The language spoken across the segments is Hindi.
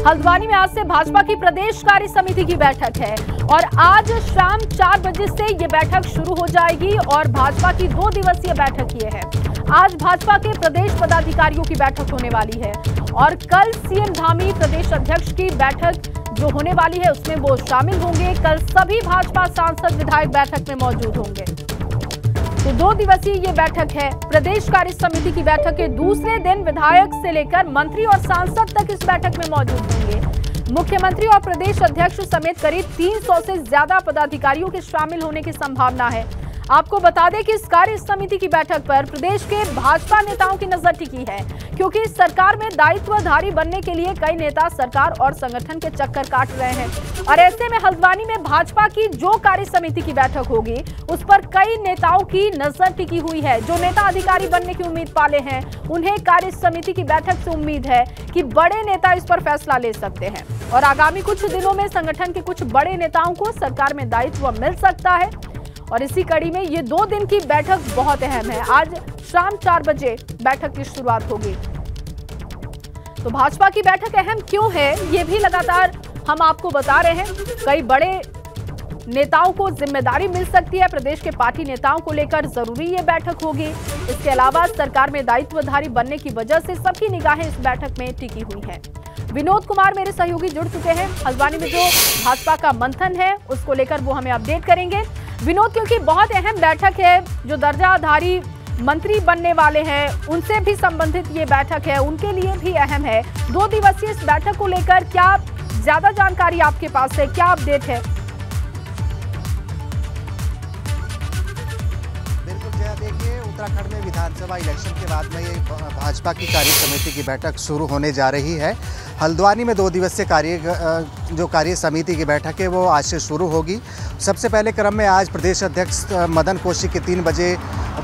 हल्द्वानी में आज से भाजपा की प्रदेश कार्य समिति की बैठक है और आज शाम 4 बजे से ये बैठक शुरू हो जाएगी और भाजपा की 2 दिवसीय बैठक ये है। आज भाजपा के प्रदेश पदाधिकारियों की बैठक होने वाली है और कल सीएम धामी प्रदेश अध्यक्ष की बैठक जो होने वाली है उसमें वो शामिल होंगे। कल सभी भाजपा सांसद विधायक बैठक में मौजूद होंगे। तो 2 दिवसीय ये बैठक है। प्रदेश कार्य समिति की बैठक के दूसरे दिन विधायक से लेकर मंत्री और सांसद तक इस बैठक में मौजूद होंगे। मुख्यमंत्री और प्रदेश अध्यक्ष समेत करीब 300 से ज्यादा पदाधिकारियों के शामिल होने की संभावना है। आपको बता दें कि इस कार्य समिति की बैठक पर प्रदेश के भाजपा नेताओं की नजर टिकी है, क्योंकि सरकार में दायित्वधारी बनने के लिए कई नेता सरकार और संगठन के चक्कर काट रहे हैं और ऐसे में हल्द्वानी में भाजपा की जो कार्य समिति की बैठक होगी उस पर कई नेताओं की नजर टिकी हुई है। जो नेता अधिकारी बनने की उम्मीद पाले हैं उन्हें कार्य समिति की बैठक से उम्मीद है कि बड़े नेता इस पर फैसला ले सकते हैं और आगामी कुछ दिनों में संगठन के कुछ बड़े नेताओं को सरकार में दायित्व मिल सकता है। और इसी कड़ी में ये 2 दिन की बैठक बहुत अहम है। आज शाम 4 बजे बैठक की शुरुआत होगी। तो भाजपा की बैठक अहम क्यों है ये भी लगातार हम आपको बता रहे हैं। कई बड़े नेताओं को जिम्मेदारी मिल सकती है। प्रदेश के पार्टी नेताओं को लेकर जरूरी ये बैठक होगी। इसके अलावा सरकार में दायित्वधारी बनने की वजह से सबकी निगाहें इस बैठक में टिकी हुई हैं। विनोद कुमार मेरे सहयोगी जुड़ चुके हैं। हल्द्वानी में जो भाजपा का मंथन है उसको लेकर वो हमें अपडेट करेंगे। विनोद, क्योंकि बहुत अहम बैठक है, जो दर्जाधारी मंत्री बनने वाले हैं उनसे भी संबंधित ये बैठक है, उनके लिए भी अहम है। 2 दिवसीय इस बैठक को लेकर क्या ज्यादा जानकारी आपके पास है, क्या अपडेट है? बिल्कुल जया, देखिए उत्तराखंड में विधानसभा इलेक्शन के बाद में ये भाजपा की कार्य समिति की बैठक शुरू होने जा रही है। हल्द्वानी में 2 दिवसीय कार्य समिति की बैठक है वो आज से शुरू होगी। सबसे पहले क्रम में आज प्रदेश अध्यक्ष मदन कौशिक की 3 बजे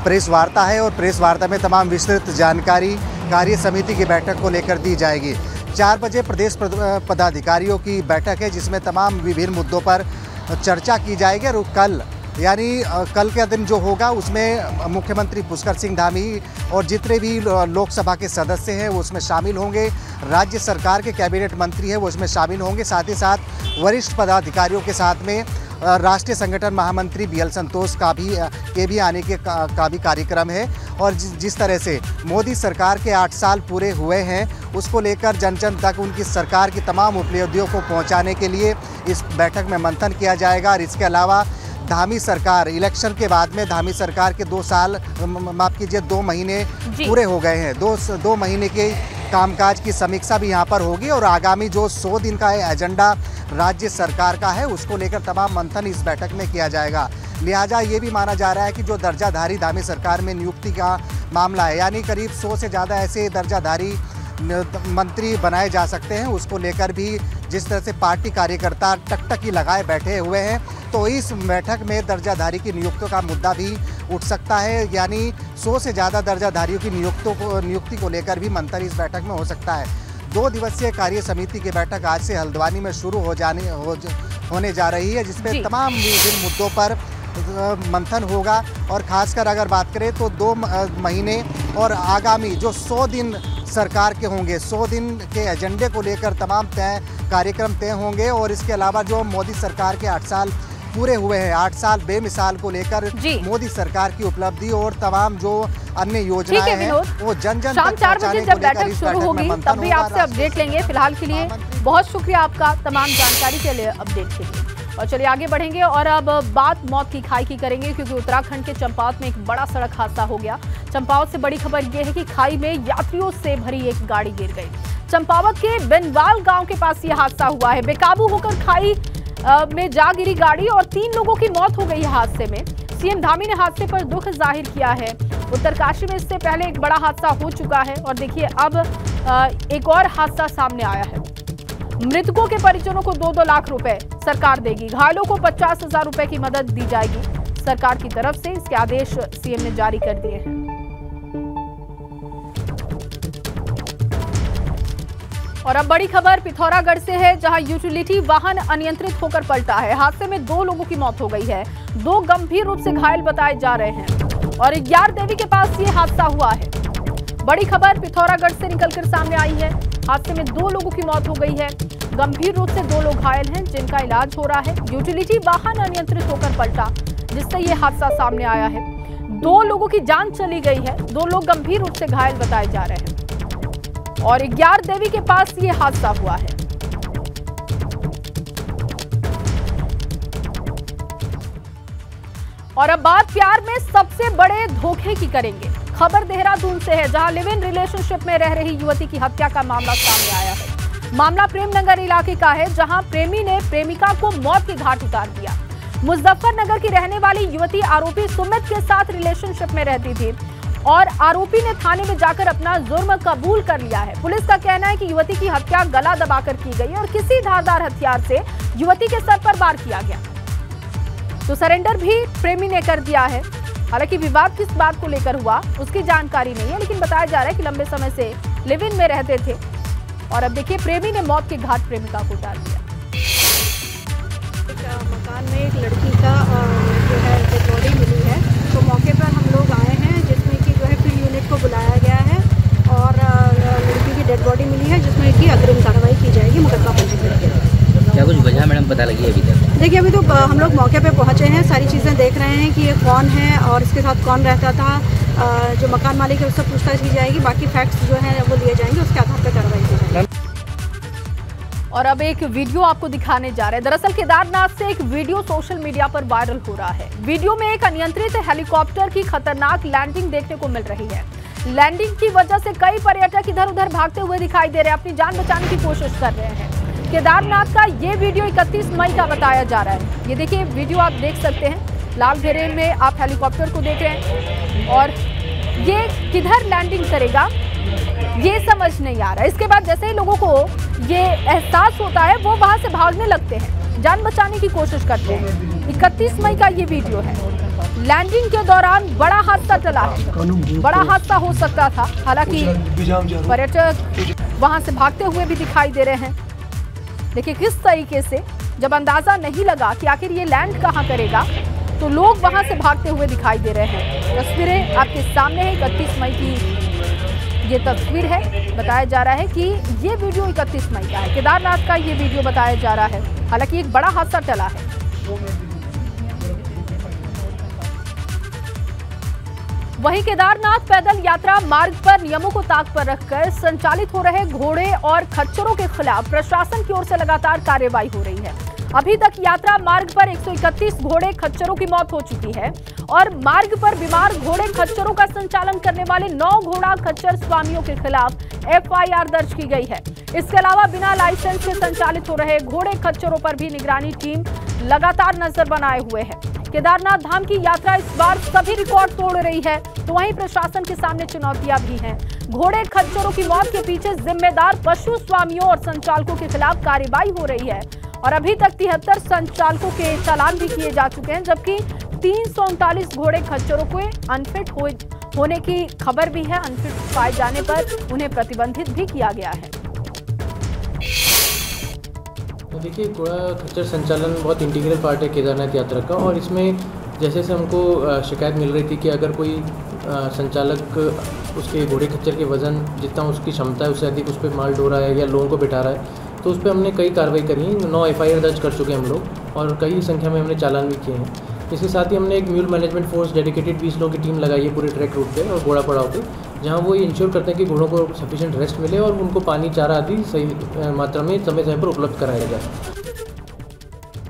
प्रेस वार्ता है और प्रेस वार्ता में तमाम विस्तृत जानकारी कार्य समिति की बैठक को लेकर दी जाएगी। 4 बजे प्रदेश पदाधिकारियों की बैठक है जिसमें तमाम विभिन्न मुद्दों पर चर्चा की जाएगी और कल का दिन जो होगा उसमें मुख्यमंत्री पुष्कर सिंह धामी और जितने भी लोकसभा के सदस्य हैं वो उसमें शामिल होंगे। राज्य सरकार के कैबिनेट मंत्री हैं वो उसमें शामिल होंगे। साथ ही साथ वरिष्ठ पदाधिकारियों के साथ में राष्ट्रीय संगठन महामंत्री BL संतोष का भी आने का भी कार्यक्रम है। और जिस तरह से मोदी सरकार के 8 साल पूरे हुए हैं उसको लेकर जन जन तक उनकी सरकार की तमाम उपलब्धियों को पहुंचाने के लिए इस बैठक में मंथन किया जाएगा। और इसके अलावा धामी सरकार इलेक्शन के बाद में धामी सरकार के 2 महीने पूरे हो गए हैं। 2 महीने के कामकाज की समीक्षा भी यहां पर होगी और आगामी जो 100 दिन का एजेंडा राज्य सरकार का है उसको लेकर तमाम मंथन इस बैठक में किया जाएगा। लिहाजा ये भी माना जा रहा है कि जो दर्जाधारी धामी सरकार में नियुक्ति का मामला है, यानी करीब 100 से ज़्यादा ऐसे दर्जाधारी मंत्री बनाए जा सकते हैं, उसको लेकर भी जिस तरह से पार्टी कार्यकर्ता टकटकी लगाए बैठे हुए हैं तो इस बैठक में दर्जाधारी की नियुक्तियों का मुद्दा भी उठ सकता है। यानी 100 से ज़्यादा दर्जाधारियों की नियुक्ति को लेकर भी मंथन इस बैठक में हो सकता है। 2 दिवसीय कार्य समिति की बैठक आज से हल्द्वानी में शुरू होने जा रही है जिसमें तमाम विभिन्न मुद्दों पर मंथन होगा। और खासकर अगर बात करें तो 2 महीने और आगामी जो 100 दिन सरकार के होंगे, 100 दिन के एजेंडे को लेकर तमाम कार्यक्रम तय होंगे। और इसके अलावा जो मोदी सरकार के 8 साल पूरे हुए हैं, 8 साल बेमिसाल को लेकर मोदी सरकार की उपलब्धि और तमाम जो अन्य योजनाएं हैं वो जन जन शाम 4 बजे जब बैठक शुरू होगी तब भी आपसे अपडेट लेंगे। फिलहाल के लिए बहुत शुक्रिया आपका तमाम जानकारी के लिए, अपडेट के लिए। और चलिए आगे बढ़ेंगे और अब बात मौत की खाई की करेंगे, क्योंकि उत्तराखंड के चंपावत में एक बड़ा सड़क हादसा हो गया। चंपावत से बड़ी खबर यह है कि खाई में यात्रियों से भरी एक गाड़ी गिर गई। चंपावत के बेनवाल गांव के पास यह हादसा हुआ है। बेकाबू होकर खाई में जा गिरी गाड़ी और 3 लोगों की मौत हो गई हादसे में। सीएम धामी ने हादसे पर दुख जाहिर किया है। उत्तरकाशी में इससे पहले एक बड़ा हादसा हो चुका है और देखिए अब एक और हादसा सामने आया है। मृतकों के परिजनों को 2-2 लाख रुपए सरकार देगी। घायलों को 50,000 रुपए की मदद दी जाएगी सरकार की तरफ से। इसके आदेश सीएम ने जारी कर दिए हैं। और अब बड़ी खबर पिथौरागढ़ से है, जहां यूटिलिटी वाहन अनियंत्रित होकर पलटा है। हादसे में 2 लोगों की मौत हो गई है, 2 गंभीर रूप से घायल बताए जा रहे हैं और यार देवी के पास ये हादसा हुआ है। बड़ी खबर पिथौरागढ़ से निकलकर सामने आई है। हादसे में 2 लोगों की मौत हो गई है। गंभीर रूप से 2 लोग घायल हैं जिनका इलाज हो रहा है। यूटिलिटी वाहन अनियंत्रित होकर पलटा जिससे ये हादसा सामने आया है। 2 लोगों की जान चली गई है, 2 लोग गंभीर रूप से घायल बताए जा रहे हैं और ग्यार देवी के पास ये हादसा हुआ है। और अब बात प्यार में सबसे बड़े धोखे की करेंगे। खबर देहरादून से है, जहां लिव इन रिलेशनशिप में रह रही युवती की हत्या का मामला सामने आया है। मामला प्रेमनगर इलाके का है, जहां प्रेमी ने प्रेमिका को मौत के घाट उतार दिया। मुजफ्फरनगर की रहने वाली युवती आरोपी सुमित के साथ रिलेशनशिप में रहती थी और आरोपी ने थाने में जाकर अपना जुर्म कबूल कर लिया है। पुलिस का कहना है कि युवती की हत्या गला दबाकर की गई और किसी धारदार हथियार से युवती के सर पर वार किया गया। तो सरेंडर भी प्रेमी ने कर दिया है। हालांकि विवाद किस बात को लेकर हुआ उसकी जानकारी नहीं है, लेकिन बताया जा रहा है कि लंबे समय से लिव इन में रहते थे और अब देखिए प्रेमी ने मौत के घाट प्रेमिका को उतार दिया। एक मकान में एक लड़की का जो है डेड बॉडी मिली है, तो मौके पर हम लोग आए हैं, जिसमें कि जो है फील्ड यूनिट को बुलाया गया है और लड़की की डेड बॉडी मिली है, जिसमें कि अग्रिम कार्रवाई की जाएगी मुकदमा पंजीकृत किया जाएगा। क्या कुछ वजह मैडम पता लगी अभी तक? देखिए, अभी तो हम लोग मौके पे पहुंचे हैं, सारी चीज़ें देख रहे हैं कि ये कौन है और इसके साथ कौन रहता था। जो मकान मालिक है उससे पूछताछ की जाएगी, बाकी फैक्ट्स जो हैं वो लिए जाएंगे, उसके आधार पर कार्रवाई की जाएगी। और अब एक वीडियो आपको दिखाने जा रहे हैं। दरअसल केदारनाथ से एक वीडियो सोशल मीडिया पर वायरल हो रहा है। वीडियो में एक अनियंत्रित हेलीकॉप्टर की खतरनाक लैंडिंग देखने को मिल रही है। लैंडिंग की वजह से कई पर्यटक इधर उधर भागते हुए दिखाई दे रहे हैं, अपनी जान बचाने की कोशिश कर रहे हैं। केदारनाथ का ये वीडियो 31 मई का बताया जा रहा है। ये देखिए वीडियो आप देख सकते हैं, लाल घेरे में आप हेलीकॉप्टर को देख रहे हैं और ये किधर लैंडिंग करेगा ये समझ नहीं आ रहा है। इसके बाद जैसे ही लोगों को ये एहसास होता है वो वहां से भागने लगते हैं, जान बचाने की कोशिश करते हैं। 31 मई का ये वीडियो है। लैंडिंग के दौरान बड़ा हादसा टला है, बड़ा हादसा हो सकता था। हालांकि पर्यटक वहां से भागते हुए भी दिखाई दे रहे हैं। देखिए किस तरीके से जब अंदाजा नहीं लगा कि आखिर ये लैंड कहां करेगा तो लोग वहां से भागते हुए दिखाई दे रहे हैं। तस्वीरें आपके सामने है, 31 मई की ये तस्वीर है। बताया जा रहा है कि ये वीडियो 31 मई का है, केदारनाथ का ये वीडियो बताया जा रहा है। हालांकि एक बड़ा हादसा टला है। वहीं केदारनाथ पैदल यात्रा मार्ग पर नियमों को ताक पर रखकर संचालित हो रहे घोड़े और खच्चरों के खिलाफ प्रशासन की ओर से लगातार कार्रवाई हो रही है। अभी तक यात्रा मार्ग पर 131 घोड़े खच्चरों की मौत हो चुकी है और मार्ग पर बीमार घोड़े खच्चरों का संचालन करने वाले 9 घोड़ा खच्चर स्वामियों के खिलाफ FIR दर्ज की गई है। इसके अलावा बिना लाइसेंस के संचालित हो रहे घोड़े खच्चरों पर भी निगरानी टीम लगातार नजर बनाए हुए है। केदारनाथ धाम की यात्रा इस बार सभी रिकॉर्ड तोड़ रही है, तो वहीं प्रशासन के सामने चुनौतियां भी हैं। घोड़े खच्चरों की मौत के पीछे जिम्मेदार पशु स्वामियों और संचालकों के खिलाफ कार्रवाई हो रही है और अभी तक 73 संचालकों के चालान भी किए जा चुके हैं, जबकि 339 घोड़े खच्चरों को अनफिट होने की खबर भी है। अनफिट पाए जाने पर उन्हें प्रतिबंधित भी किया गया है। तो देखिए, घोड़ा खच्चर संचालन बहुत इंटीग्रल पार्ट है केदारनाथ यात्रा का और इसमें जैसे हमको शिकायत मिल रही थी कि अगर कोई संचालक उसके घोड़े खच्चर के वज़न जितना उसकी क्षमता है उससे अधिक उस पर माल ढो रहा है या लोगों को बिठा रहा है, तो उस पर हमने कई कार्रवाई करी है। 9 FIR दर्ज कर चुके हैं हम लोग और कई संख्या में हमने चालान भी किए हैं। इसके साथ ही हमने एक म्यूल मैनेजमेंट फोर्स डेडिकेटेड 20 लोगों की टीम लगाई है पूरे ट्रैक रूट पे और घोड़ा पड़ाव पे, जहां वो ये इंश्योर करते हैं कि घोड़ों को सफिशिएंट रेस्ट मिले और उनको पानी चारा आदि सही मात्रा में समय समय पर उपलब्ध कराया जाए।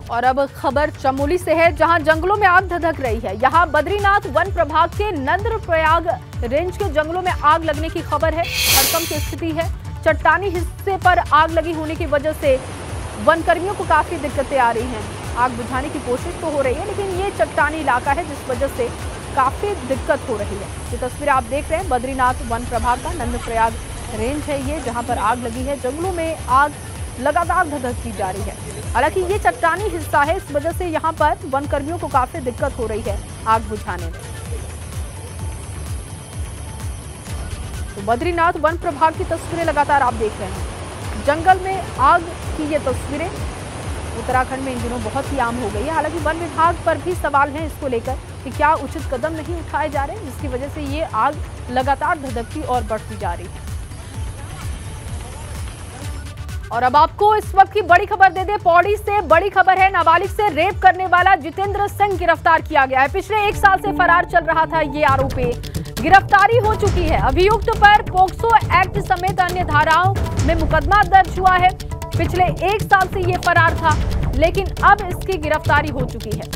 और अब खबर चमोली से है, जहां जंगलों में आग धधक रही है। यहां बद्रीनाथ वन प्रभाग के नंद्रप्रयाग रेंज के जंगलों में आग लगने की खबर है। हड़कंप की स्थिति है। चट्टानी हिस्से पर आग लगी होने की वजह से वन कर्मियों को काफी दिक्कतें आ रही हैं। आग बुझाने की कोशिश तो हो रही है, लेकिन ये चट्टानी इलाका है जिस वजह से काफी दिक्कत हो रही है। ये तस्वीर आप देख रहे हैं बद्रीनाथ वन प्रभाग का नंद्रप्रयाग रेंज है ये, जहां पर आग लगी है। जंगलों में आग लगातार धधकती जा रही है। हालांकि ये चट्टानी हिस्सा है, इस वजह से यहाँ पर वन कर्मियों को काफी दिक्कत हो रही है आग बुझाने में। तो बद्रीनाथ वन प्रभाग की तस्वीरें लगातार आप देख रहे हैं। जंगल में आग की ये तस्वीरें उत्तराखंड में इन दिनों बहुत ही आम हो गई है। हालांकि वन विभाग पर भी सवाल हैं इसको लेकर कि क्या उचित कदम नहीं उठाए जा रहे, जिसकी वजह से ये आग लगातार धधकती और बढ़ती जा रही है। और अब आपको इस वक्त की बड़ी खबर दे दे। पौड़ी से बड़ी खबर है। नाबालिग से रेप करने वाला जितेंद्र सिंह गिरफ्तार किया गया है। पिछले 1 साल से फरार चल रहा था ये आरोपी। गिरफ्तारी हो चुकी है। अभियुक्त पर पोक्सो एक्ट समेत अन्य धाराओं में मुकदमा दर्ज हुआ है। पिछले 1 साल से ये फरार था, लेकिन अब इसकी गिरफ्तारी हो चुकी है।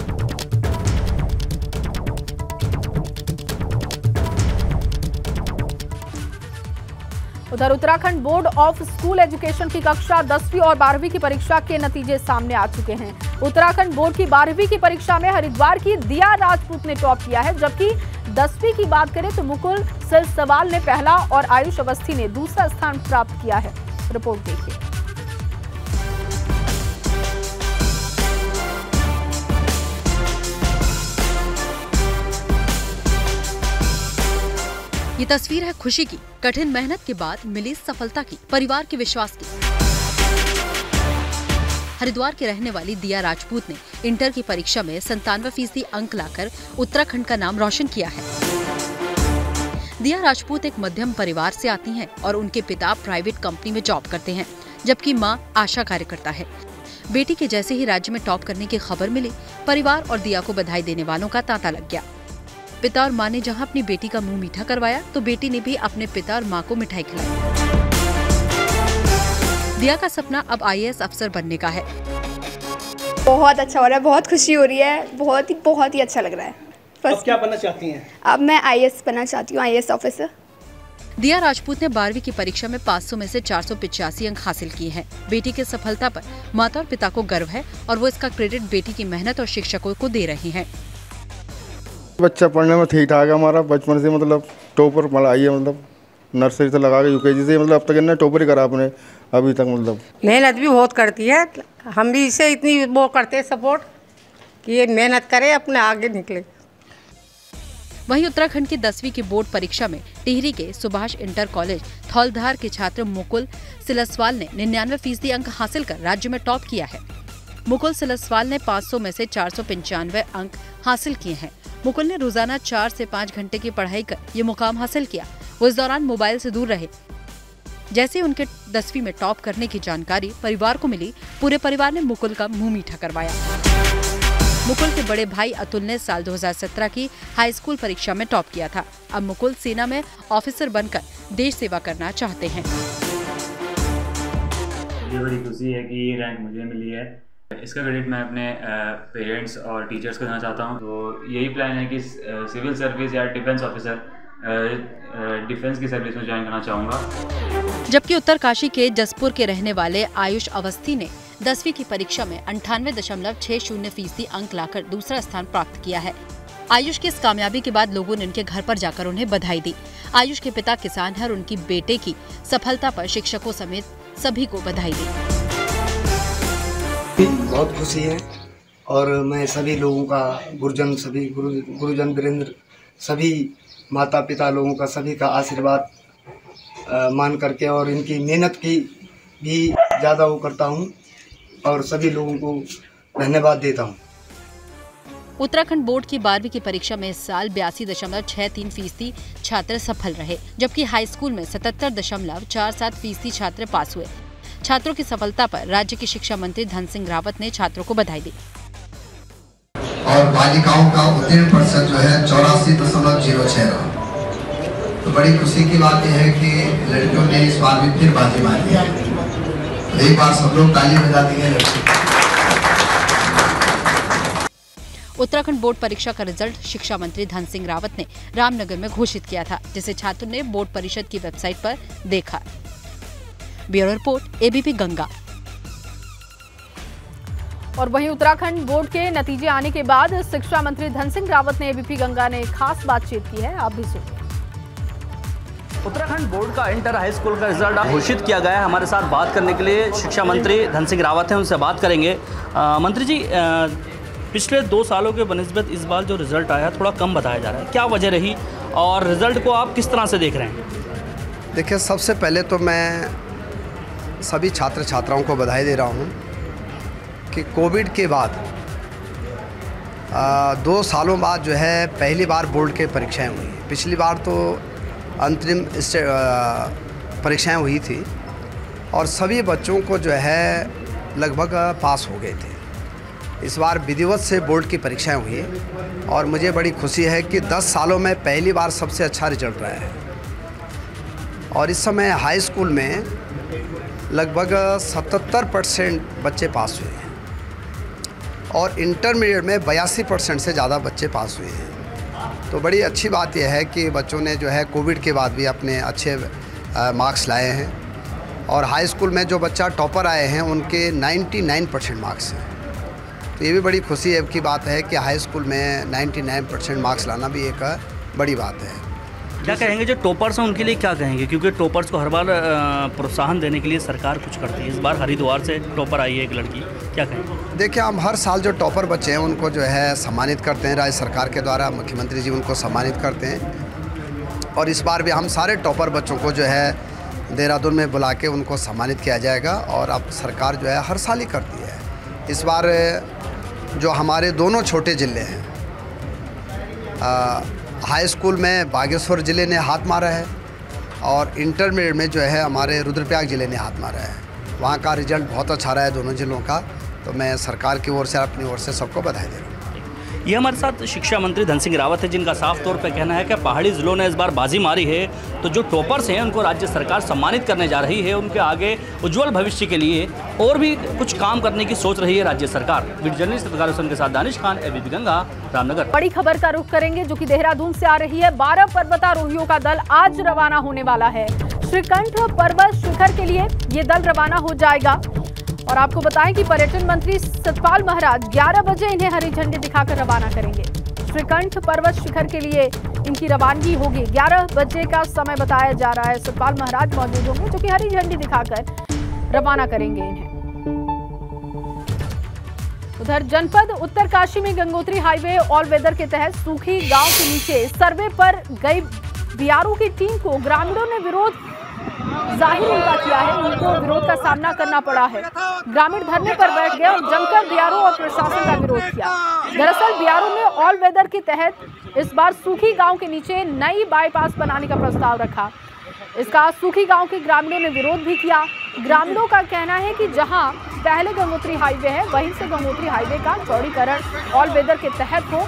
उधर Uttarakhand board of school education की कक्षा 10वीं और 12वीं की परीक्षा के नतीजे सामने आ चुके हैं। उत्तराखंड बोर्ड की 12वीं की परीक्षा में हरिद्वार की दिया राजपूत ने टॉप किया है, जबकि 10वीं की बात करें तो मुकुल सिलसवाल ने पहला और आयुष अवस्थी ने दूसरा स्थान प्राप्त किया है। रिपोर्ट देखिए। ये तस्वीर है खुशी की, कठिन मेहनत के बाद मिली सफलता की, परिवार के विश्वास की। हरिद्वार के रहने वाली दिया राजपूत ने इंटर की परीक्षा में 97% अंक लाकर उत्तराखंड का नाम रोशन किया है। दिया राजपूत एक मध्यम परिवार से आती हैं और उनके पिता प्राइवेट कंपनी में जॉब करते हैं, जबकि मां आशा कार्यकर्ता है। बेटी के जैसे ही राज्य में टॉप करने की खबर मिली, परिवार और दिया को बधाई देने वालों का तांता लग गया। पिता और मां ने जहां अपनी बेटी का मुंह मीठा करवाया, तो बेटी ने भी अपने पिता और मां को मिठाई खिलाई। दिया का सपना अब IAS अफसर बनने का है। बहुत अच्छा हो रहा है, बहुत खुशी हो रही है, बहुत ही अच्छा लग रहा है। अब क्या बनना चाहती हैं? अब मैं IAS बनना चाहती हूँ, IAS ऑफिसर। दिया राजपूत ने 12वीं की परीक्षा में 500 में से 485 अंक हासिल किए हैं। बेटी की सफलता पर माता और पिता को गर्व है और वो इसका क्रेडिट बेटी की मेहनत और शिक्षकों को दे रहे हैं। बच्चा पढ़ने में ठीक ठाक है हमारा, बचपन से मतलब टॉपर पढ़ाई है, मतलब नर्सरी से लगा के UKG से, मतलब अब तक इन्हें टॉपर ही करा अपने अभी तक। मतलब मेहनत भी बहुत करती है, हम भी इसे इतनी वो करते हैं सपोर्ट कि ये मेहनत करे, अपने आगे निकले। वहीं उत्तराखंड की 10वीं की बोर्ड परीक्षा में टिहरी के सुभाष इंटर कॉलेज थौलधार के छात्र मुकुल सिलसवाल ने 99% अंक हासिल कर राज्य में टॉप किया है। मुकुल सिलसवाल ने 500 में से 495 अंक हासिल किए हैं। मुकुल ने रोजाना 4 से 5 घंटे की पढ़ाई कर ये मुकाम हासिल किया। वो इस दौरान मोबाइल से दूर रहे। जैसे उनके 10वीं में टॉप करने की जानकारी परिवार को मिली, पूरे परिवार ने मुकुल का मुंह मीठा करवाया। मुकुल के बड़े भाई अतुल ने साल 2017 की हाई स्कूल परीक्षा में टॉप किया था। अब मुकुल सेना में ऑफिसर बनकर देश सेवा करना चाहते हैं। मुझे बड़ी खुशी है कि ये रैंक मुझे मिली है। इसका क्रेडिट मैं अपने पेरेंट्स और टीचर्स को देना चाहता हूँ। तो यही प्लान है कि सिविल सर्विस या डिफेंस ऑफिसर डिफेंस की सर्विस में ज्वाइन करना चाहूँगा। जबकि उत्तरकाशी के जसपुर के रहने वाले आयुष अवस्थी ने 10वीं की परीक्षा में 98.60% अंक लाकर दूसरा स्थान प्राप्त किया है। आयुष की इस कामयाबी के बाद लोगों ने उनके घर पर जाकर उन्हें बधाई दी। आयुष के पिता किसान हैं और उनकी बेटे की सफलता पर शिक्षकों समेत सभी को बधाई दी। बहुत खुशी है और मैं सभी लोगों का गुरुजन वीरेंद्र सभी माता पिता लोगों का सभी का आशीर्वाद मान करके और इनकी मेहनत की भी ज़्यादा वो करता हूँ और सभी लोगों को धन्यवाद देता हूँ। उत्तराखंड बोर्ड की 12वीं की परीक्षा में इस साल 82.63% छात्र सफल रहे, जबकि हाई स्कूल में 77.47% छात्र पास हुए। छात्रों की सफलता पर राज्य के शिक्षा मंत्री धन सिंह रावत ने छात्रों को बधाई दी। और बालिकाओं का उत्तीर्ण प्रतिशत जो है 84.06 रहा। तो बड़ी खुशी की बात यह है कि लड़कियों ने इस बार भी फिर बाजी मारी है। तो एक बार सब लोग ताली बजा देंगे लड़कियों। उत्तराखंड बोर्ड परीक्षा का रिजल्ट शिक्षा मंत्री धन सिंह रावत ने रामनगर में घोषित किया था, जिसे छात्रों ने बोर्ड परिषद की वेबसाइट पर देखा। Bureau report ABP Ganga. और वहीं उत्तराखंड बोर्ड के नतीजे आने के बाद शिक्षा मंत्री धन सिंह रावत ने ABP गंगा ने खास बातचीत की है, आप भी सुनिए। उत्तराखंड बोर्ड का इंटर हाई स्कूल का रिजल्ट घोषित किया गया है। हमारे साथ बात करने के लिए शिक्षा मंत्री धन सिंह रावत हैं, उनसे बात करेंगे। मंत्री जी, पिछले 2 सालों के बनिस्बत इस बार जो रिजल्ट आया थोड़ा कम बताया जा रहा है, क्या वजह रही और रिजल्ट को आप किस तरह से देख रहे हैं? देखिए, सबसे पहले तो मैं सभी छात्र छात्राओं को बधाई दे रहा हूँ कि कोविड के बाद 2 सालों बाद जो है पहली बार बोर्ड के परीक्षाएं हुई। पिछली बार तो अंतरिम परीक्षाएं हुई थी, और सभी बच्चों को जो है लगभग पास हो गए थे। इस बार विधिवत से बोर्ड की परीक्षाएं हुई और मुझे बड़ी खुशी है कि 10 सालों में पहली बार सबसे अच्छा रिजल्ट रहा है। और इस समय हाई स्कूल में लगभग 77% बच्चे पास हुए हैं और इंटरमीडिएट में 82% से ज़्यादा बच्चे पास हुए हैं। तो बड़ी अच्छी बात यह है कि बच्चों ने जो है कोविड के बाद भी अपने अच्छे मार्क्स लाए हैं और हाई स्कूल में जो बच्चा टॉपर आए हैं उनके 99% मार्क्स हैं। तो ये भी बड़ी खुशी की बात है कि हाई स्कूल में 99% मार्क्स लाना भी एक बड़ी बात है। क्या कहेंगे जो टॉपर्स हैं उनके लिए, क्या कहेंगे? क्योंकि टॉपर्स को हर बार प्रोत्साहन देने के लिए सरकार कुछ करती है। इस बार हरिद्वार से टॉपर आई है एक लड़की, क्या कहेंगे? देखिए, हम हर साल जो टॉपर बच्चे हैं उनको जो है सम्मानित करते हैं, राज्य सरकार के द्वारा मुख्यमंत्री जी उनको सम्मानित करते हैं। और इस बार भी हम सारे टॉपर बच्चों को जो है देहरादून में बुला के उनको सम्मानित किया जाएगा और अब सरकार जो है हर साल ही करती है। इस बार जो हमारे दोनों छोटे ज़िले हैं, हाई स्कूल में बागेश्वर ज़िले ने हाथ मारा है और इंटरमीडिएट में जो है हमारे रुद्रप्रयाग ज़िले ने हाथ मारा है। वहाँ का रिजल्ट बहुत अच्छा रहा है दोनों ज़िलों का। तो मैं सरकार की ओर से, अपनी ओर से सबको बधाई दे रहा हूँ। ये हमारे साथ शिक्षा मंत्री धन सिंह रावत है, जिनका साफ तौर पर कहना है कि पहाड़ी ज़िलों ने इस बार बाजी मारी है, तो जो टॉपर्स हैं उनको राज्य सरकार सम्मानित करने जा रही है। उनके आगे उज्जवल भविष्य के लिए और भी कुछ काम करने की सोच रही है राज्य सरकार। वीडियो जर्नलिस्ट पत्रकार के साथ दानिश खान, एबीपी गंगा, रामनगर। बड़ी खबर का रुख करेंगे जो कि देहरादून से आ रही है। 12 पर्वतारोहियों का दल आज रवाना होने वाला है। श्रीकंठ पर्वत शिखर के लिए ये दल रवाना हो जाएगा और आपको बताएं कि पर्यटन मंत्री सतपाल महाराज 11 बजे इन्हें हरी झंडी दिखाकर रवाना करेंगे। श्रीकंठ पर्वत शिखर के लिए इनकी रवानगी होगी। 11 बजे का समय बताया जा रहा है। सतपाल महाराज मौजूद होंगे जो कि हरी झंडी दिखाकर रवाना करेंगे इन्हें। उधर जनपद उत्तरकाशी में गंगोत्री हाईवे ऑल वेदर के तहत सूखी गांव के नीचे सर्वे पर गई बीआरओ की टीम को ग्रामीणों ने विरोध जाहिर उनका किया है। उनको विरोध का सामना करना पड़ा है। ग्रामीण धरने पर बैठ गए और जमकर बीआरओ और प्रशासन का विरोध किया। दरअसल बीआरओ ने ऑल वेदर के तहत इस बार सूखी गांव के नीचे नई बाईपास बनाने का प्रस्ताव रखा। इसका सूखी गांव के ग्रामीणों ने विरोध भी किया। ग्रामीणों का कहना है कि जहां पहले गंगोत्री हाईवे है वहीं से गंगोत्री हाईवे का चौड़ीकरण ऑल वेदर के तहत हो,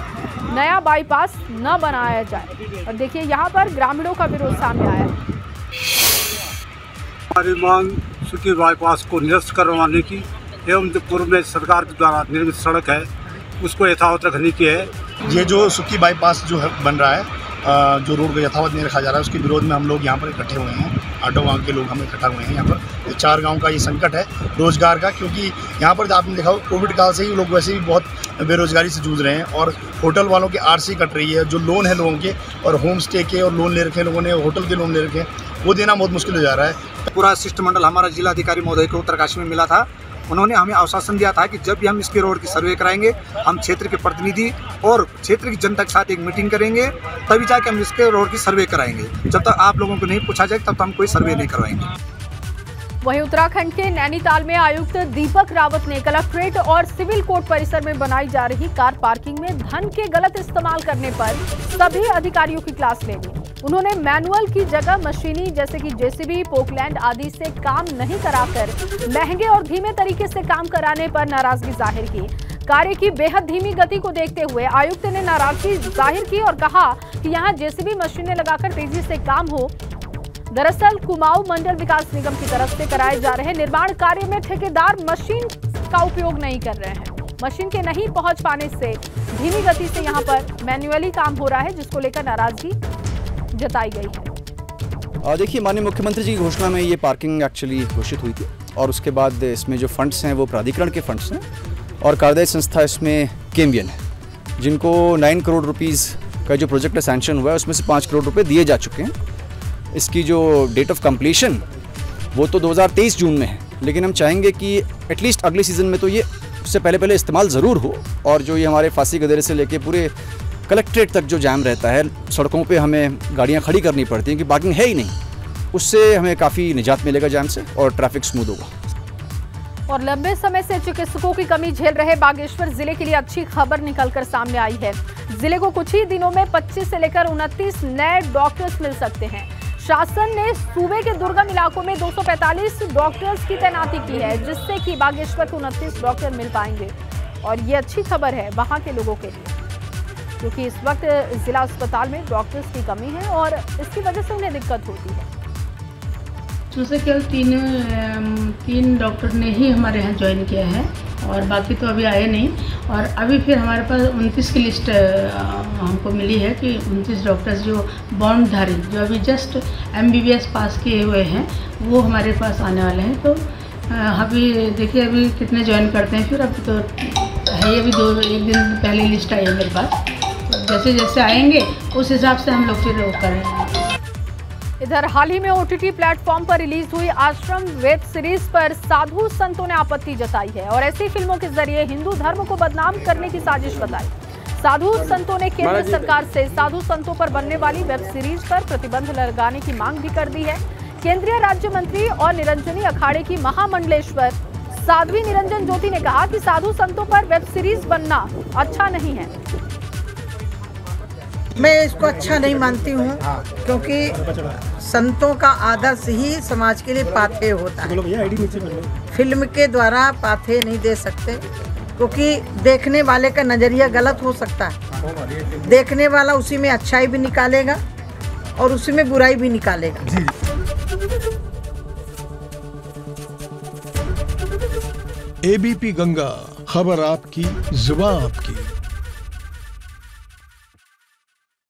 नया बाईपास न बनाया जाए। और देखिए यहाँ पर ग्रामीणों का विरोध सामने आया है। हमारी मांग सूखी बाईपास को निरस्त करवाने की एवं जो पूर्व में सरकार के द्वारा निर्मित सड़क है उसको यथावत रखने की है। ये जो सूखी बाईपास जो है बन रहा है, जो रोड को यथावत नहीं रखा जा रहा है, उसके विरोध में हम लोग यहाँ पर इकट्ठे हुए हैं। 8 गाँव के लोग हम इकट्ठा हुए हैं यहाँ पर। 4 गाँव का ये संकट है रोजगार का, क्योंकि यहाँ पर आपने देखा कोविड काल से ही लोग वैसे भी बहुत बेरोजगारी से जूझ रहे हैं और होटल वालों की आरसी कट रही है। जो लोन है लोगों के और होम स्टे के और लोन ले रखे हैं लोगों ने, होटल के लोन ले रखे हैं, वो देना बहुत मुश्किल हो जा रहा है। पूरा शिष्टमंडल हमारा जिलाधिकारी महोदय को उत्तरकाशी में मिला था। उन्होंने हमें आश्वासन दिया था कि जब भी हम इसके रोड की सर्वे कराएंगे हम क्षेत्र के प्रतिनिधि और क्षेत्र की जनता के साथ एक मीटिंग करेंगे, तभी जाके हम इसके रोड की सर्वे कराएंगे। जब तक आप लोगों को नहीं पूछा जाए तब तक हम कोई सर्वे नहीं करवाएंगे। वहीं उत्तराखंड के नैनीताल में आयुक्त दीपक रावत ने कलेक्ट्रेट और सिविल कोर्ट परिसर में बनाई जा रही कार पार्किंग में धन के गलत इस्तेमाल करने पर सभी अधिकारियों की क्लास ले ली। उन्होंने मैनुअल की जगह मशीनी जैसे कि जेसीबी, पोकलैंड आदि से काम नहीं कराकर महंगे और धीमे तरीके से काम कराने पर नाराजगी जाहिर की। कार्य की बेहद धीमी गति को देखते हुए आयुक्त ने नाराजगी जाहिर की और कहा कि यहां जेसीबी मशीनें लगाकर तेजी से काम हो। दरअसल कुमाऊं मंडल विकास निगम की तरफ से कराए जा रहे निर्माण कार्य में ठेकेदार मशीन का उपयोग नहीं कर रहे हैं। मशीन के नहीं पहुंच पाने से धीमी गति से यहां पर मैन्युअली काम हो रहा है, जिसको लेकर नाराजगी जताई गई है। देखिए, माननीय मुख्यमंत्री जी की घोषणा में ये पार्किंग एक्चुअली घोषित हुई थी और उसके बाद इसमें जो फंड्स हैं वो प्राधिकरण के फंड्स हैं और कार्यदायी संस्था इसमें केम्बियन है, जिनको 9 करोड़ रुपीज़ का जो प्रोजेक्ट सैंक्शन हुआ है उसमें से 5 करोड़ रुपए दिए जा चुके हैं। इसकी जो डेट ऑफ कंप्लीशन वो तो 2023 जून में है, लेकिन हम चाहेंगे कि एटलीस्ट अगले सीज़न में तो ये उससे पहले इस्तेमाल ज़रूर हो। और जो ये हमारे फांसी गदेरे से लेके पूरे कलेक्ट्रेट तक जो जाम रहता है, सड़कों पे हमें गाड़ियाँ खड़ी करनी पड़ती हैं कि पार्किंग है ही नहीं, उससे हमें काफ़ी निजात मिलेगा जाम से और ट्रैफिक स्मूथ होगा। और लंबे समय से चिकित्सकों की कमी झेल रहे बागेश्वर जिले के लिए अच्छी खबर निकलकर सामने आई है। जिले को कुछ ही दिनों में 25 से लेकर 29 नए डॉक्टर्स मिल सकते हैं। शासन ने सूबे के दुर्गम इलाकों में 245 डॉक्टर्स की तैनाती की है, जिससे कि बागेश्वर को 29 डॉक्टर मिल पाएंगे। और ये अच्छी खबर है वहां के लोगों के लिए, क्योंकि इस वक्त जिला अस्पताल में डॉक्टर्स की कमी है और इसकी वजह से उन्हें दिक्कत होती है। जैसे केवल तीन डॉक्टर ने ही हमारे यहाँ ज्वाइन किया है और बाकी तो अभी आए नहीं। और अभी फिर हमारे पास 29 की लिस्ट हमको मिली है कि 29 डॉक्टर्स जो बॉन्डधारी, जो अभी जस्ट MBBS पास किए हुए हैं, वो हमारे पास आने वाले हैं। तो अभी देखिए अभी कितने ज्वाइन करते हैं। फिर अभी तो है, अभी एक दिन पहले लिस्ट आई है मेरे पास। जैसे जैसे आएंगे उस हिसाब से हम लोग फिर वो करेंगे। इधर हाल ही में OTT प्लेटफॉर्म पर रिलीज हुई आश्रम वेब सीरीज पर साधु संतों ने आपत्ति जताई है और ऐसी फिल्मों के जरिए हिंदू धर्म को बदनाम करने की साजिश बताई। साधु संतों ने केंद्र सरकार से साधु संतों पर बनने वाली वेब सीरीज पर प्रतिबंध लगाने की मांग भी कर दी है। केंद्रीय राज्य मंत्री और निरंजनी अखाड़े की महामंडलेश्वर साध्वी निरंजन ज्योति ने कहा कि साधु संतों पर वेब सीरीज बनना अच्छा नहीं है। मैं इसको अच्छा नहीं मानती हूँ, क्योंकि संतों का आदर्श ही समाज के लिए पाथेय होता है। फिल्म के द्वारा पाथेय नहीं दे सकते, क्योंकि देखने वाले का नज़रिया गलत हो सकता है। देखने वाला उसी में अच्छाई भी निकालेगा और उसी में बुराई भी निकालेगा। ABP गंगा, खबर आपकी, जुबान आपकी।